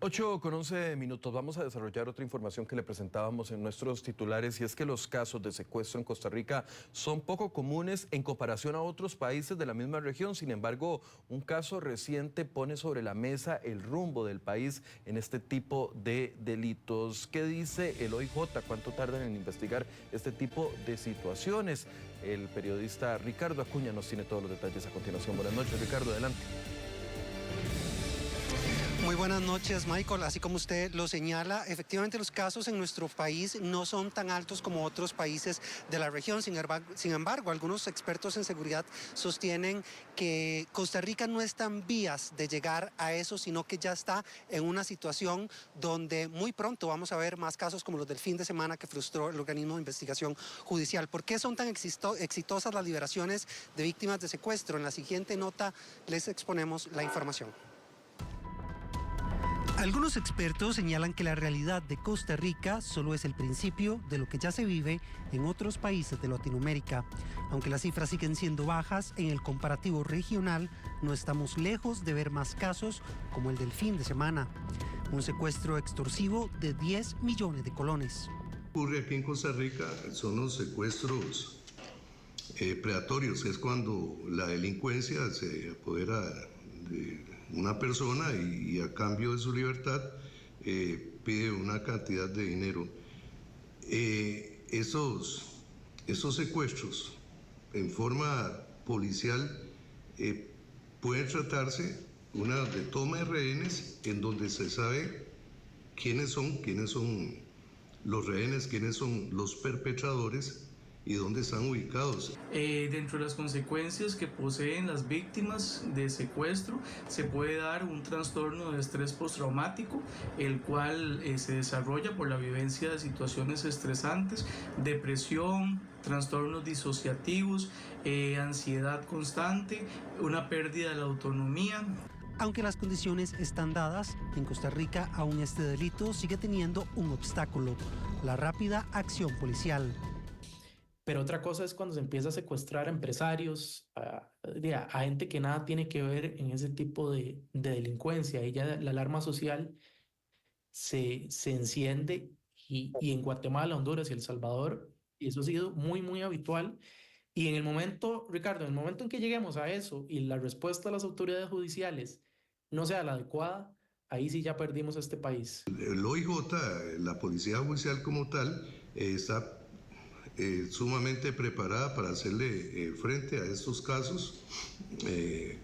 8:11. Vamos a desarrollar otra información que le presentábamos en nuestros titulares, y es que los casos de secuestro en Costa Rica son poco comunes en comparación a otros países de la misma región. Sin embargo, un caso reciente pone sobre la mesa el rumbo del país en este tipo de delitos. ¿Qué dice el OIJ? ¿Cuánto tardan en investigar este tipo de situaciones? El periodista Ricardo Acuña nos tiene todos los detalles a continuación. Buenas noches, Ricardo, adelante. Muy buenas noches, Michael. Así como usted lo señala, efectivamente los casos en nuestro país no son tan altos como otros países de la región. Sin embargo, algunos expertos en seguridad sostienen que Costa Rica no está en vías de llegar a eso, sino que ya está en una situación donde muy pronto vamos a ver más casos como los del fin de semana que frustró el organismo de investigación judicial. ¿Por qué son tan exitosas las liberaciones de víctimas de secuestro? En la siguiente nota les exponemos la información. Algunos expertos señalan que la realidad de Costa Rica solo es el principio de lo que ya se vive en otros países de Latinoamérica. Aunque las cifras siguen siendo bajas, en el comparativo regional no estamos lejos de ver más casos como el del fin de semana. Un secuestro extorsivo de 10 millones de colones. Ocurre aquí en Costa Rica son los secuestros predatorios, es cuando la delincuencia se apodera de una persona y a cambio de su libertad pide una cantidad de dinero. Esos secuestros en forma policial pueden tratarse de toma de rehenes, en donde se sabe quiénes son los rehenes, quiénes son los perpetradores y dónde están ubicados. Dentro de las consecuencias que poseen las víctimas de secuestro se puede dar un trastorno de estrés postraumático, el cual se desarrolla por la vivencia de situaciones estresantes, depresión, trastornos disociativos, ansiedad constante, una pérdida de la autonomía. Aunque las condiciones están dadas, en Costa Rica aún este delito sigue teniendo un obstáculo: la rápida acción policial. Pero otra cosa es cuando se empieza a secuestrar a empresarios, a gente que nada tiene que ver en ese tipo de delincuencia. Ahí ya la alarma social se enciende y en Guatemala, Honduras y El Salvador, y eso ha sido muy, muy habitual. Y en el momento, Ricardo, en el momento en que lleguemos a eso y la respuesta de las autoridades judiciales no sea la adecuada, ahí sí ya perdimos este país. El OIJ, la Policía Judicial como tal, está sumamente preparada para hacerle frente a estos casos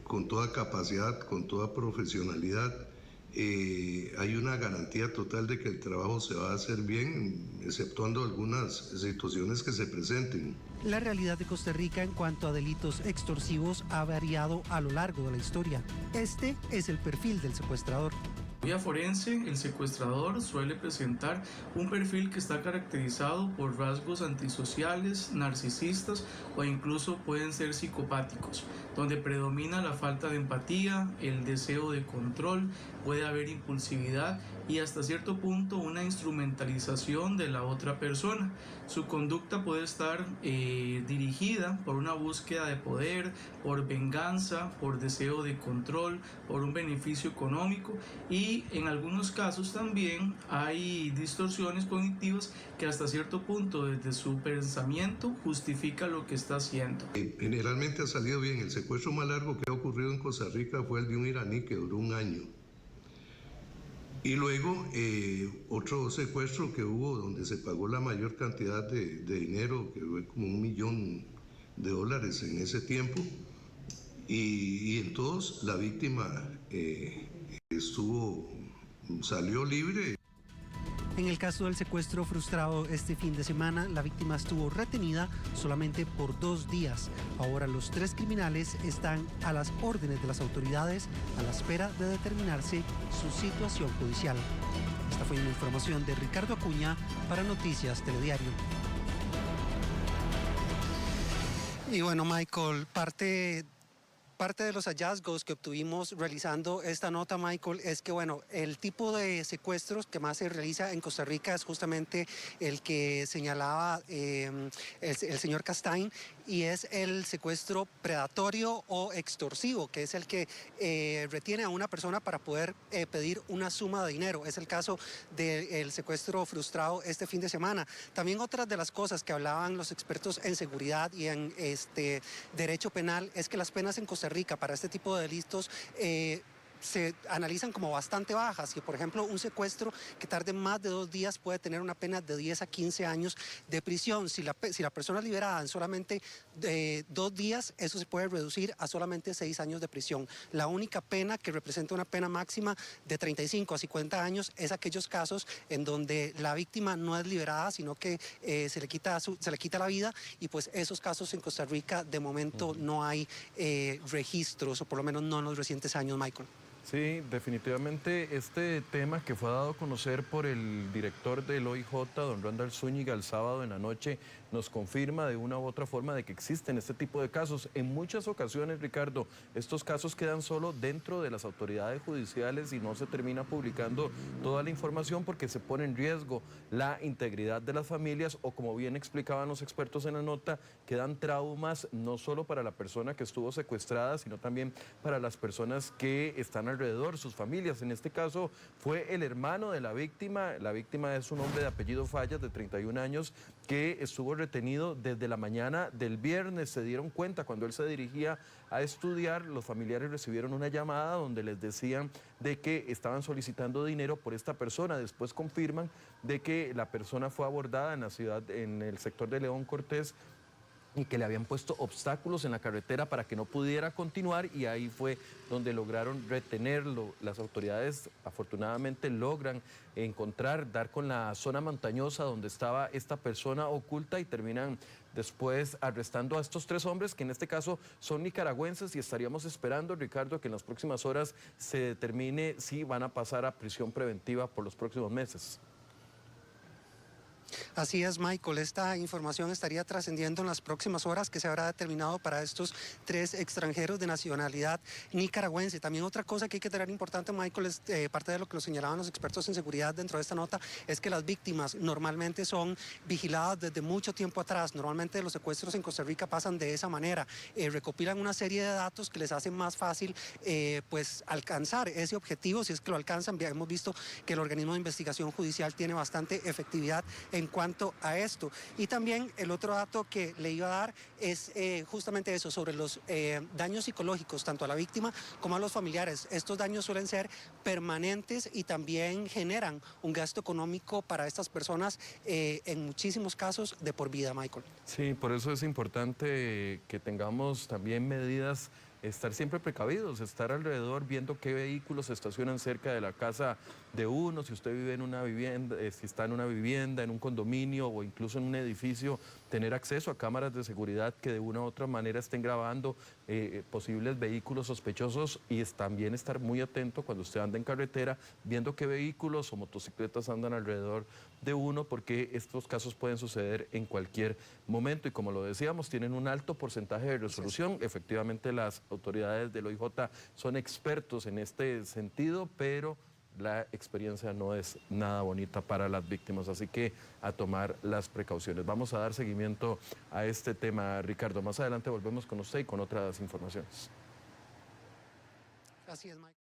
con toda capacidad, con toda profesionalidad. Hay una garantía total de que el trabajo se va a hacer bien, exceptuando algunas situaciones que se presenten. La realidad de Costa Rica en cuanto a delitos extorsivos ha variado a lo largo de la historia. Este es el perfil del secuestrador. Vía forense, el secuestrador suele presentar un perfil que está caracterizado por rasgos antisociales, narcisistas o incluso pueden ser psicopáticos, donde predomina la falta de empatía, el deseo de control, puede haber impulsividad y hasta cierto punto una instrumentalización de la otra persona. Su conducta puede estar dirigida por una búsqueda de poder, por venganza, por deseo de control, por un beneficio económico, y en algunos casos también hay distorsiones cognitivas que hasta cierto punto desde su pensamiento justifica lo que está haciendo. Generalmente ha salido bien. El secuestro más largo que ha ocurrido en Costa Rica fue el de un iraní que duró un año. Y luego otro secuestro que hubo donde se pagó la mayor cantidad de dinero, que fue como $1 millón en ese tiempo, y en todos la víctima salió libre. En el caso del secuestro frustrado este fin de semana, la víctima estuvo retenida solamente por 2 días. Ahora los 3 criminales están a las órdenes de las autoridades a la espera de determinarse su situación judicial. Esta fue una información de Ricardo Acuña para Noticias Telediario. Y bueno, Michael, parte de los hallazgos que obtuvimos realizando esta nota, Michael, es que bueno, el tipo de secuestros que más se realiza en Costa Rica es justamente el que señalaba el señor Castain, y es el secuestro predatorio o extorsivo, que es el que retiene a una persona para poder pedir una suma de dinero. Es el caso del secuestro frustrado este fin de semana. También otras de las cosas que hablaban los expertos en seguridad y en derecho penal es que las penas en Costa Rica para este tipo de delitos se analizan como bastante bajas, y por ejemplo un secuestro que tarde más de 2 días puede tener una pena de 10 a 15 años de prisión. Si la persona es liberada en solamente 2 días, eso se puede reducir a solamente 6 años de prisión. La única pena que representa una pena máxima de 35 a 50 años es aquellos casos en donde la víctima no es liberada, sino que se le quita la vida, y pues esos casos en Costa Rica de momento no hay registros, o por lo menos no en los recientes años, Michael. Sí, definitivamente este tema que fue dado a conocer por el director del OIJ, don Randall Zúñiga, el sábado en la noche, nos confirma de una u otra forma de que existen este tipo de casos. En muchas ocasiones, Ricardo, estos casos quedan solo dentro de las autoridades judiciales y no se termina publicando toda la información porque se pone en riesgo la integridad de las familias, o como bien explicaban los expertos en la nota, quedan traumas no solo para la persona que estuvo secuestrada, sino también para las personas que están alrededor, sus familias. En este caso fue el hermano de la víctima. La víctima es un hombre de apellido Fallas, de 31 años, que estuvo retenido desde la mañana del viernes. Se dieron cuenta cuando él se dirigía a estudiar, los familiares recibieron una llamada donde les decían de que estaban solicitando dinero por esta persona. Después confirman de que la persona fue abordada en la ciudad, en el sector de León Cortés, y que le habían puesto obstáculos en la carretera para que no pudiera continuar, y ahí fue donde lograron retenerlo. Las autoridades afortunadamente logran encontrar, dar con la zona montañosa donde estaba esta persona oculta, y terminan después arrestando a estos 3 hombres, que en este caso son nicaragüenses, y estaríamos esperando, Ricardo, que en las próximas horas se determine si van a pasar a prisión preventiva por los próximos meses. Así es, Michael. Esta información estaría trascendiendo en las próximas horas, que se habrá determinado para estos 3 extranjeros de nacionalidad nicaragüense. También otra cosa que hay que tener importante, Michael, es parte de lo que lo señalaban los expertos en seguridad dentro de esta nota, es que las víctimas normalmente son vigiladas desde mucho tiempo atrás. Normalmente los secuestros en Costa Rica pasan de esa manera. Recopilan una serie de datos que les hacen más fácil pues alcanzar ese objetivo, si es que lo alcanzan. Ya hemos visto que el organismo de investigación judicial tiene bastante efectividad en cuanto a esto. Y también el otro dato que le iba a dar es justamente eso, sobre los daños psicológicos, tanto a la víctima como a los familiares. Estos daños suelen ser permanentes y también generan un gasto económico para estas personas, en muchísimos casos de por vida, Michael. Sí, por eso es importante que tengamos también medidas, estar siempre precavidos, estar alrededor viendo qué vehículos se estacionan cerca de la casa de uno. Si usted vive en una vivienda, si está en una vivienda, en un condominio o incluso en un edificio, tener acceso a cámaras de seguridad que de una u otra manera estén grabando posibles vehículos sospechosos, y también estar muy atento cuando usted anda en carretera, viendo qué vehículos o motocicletas andan alrededor de uno, porque estos casos pueden suceder en cualquier momento, y como lo decíamos, tienen un alto porcentaje de resolución. Efectivamente, las autoridades del OIJ son expertos en este sentido, pero la experiencia no es nada bonita para las víctimas, así que a tomar las precauciones. Vamos a dar seguimiento a este tema, Ricardo. Más adelante volvemos con usted y con otras informaciones. Así es, Mike.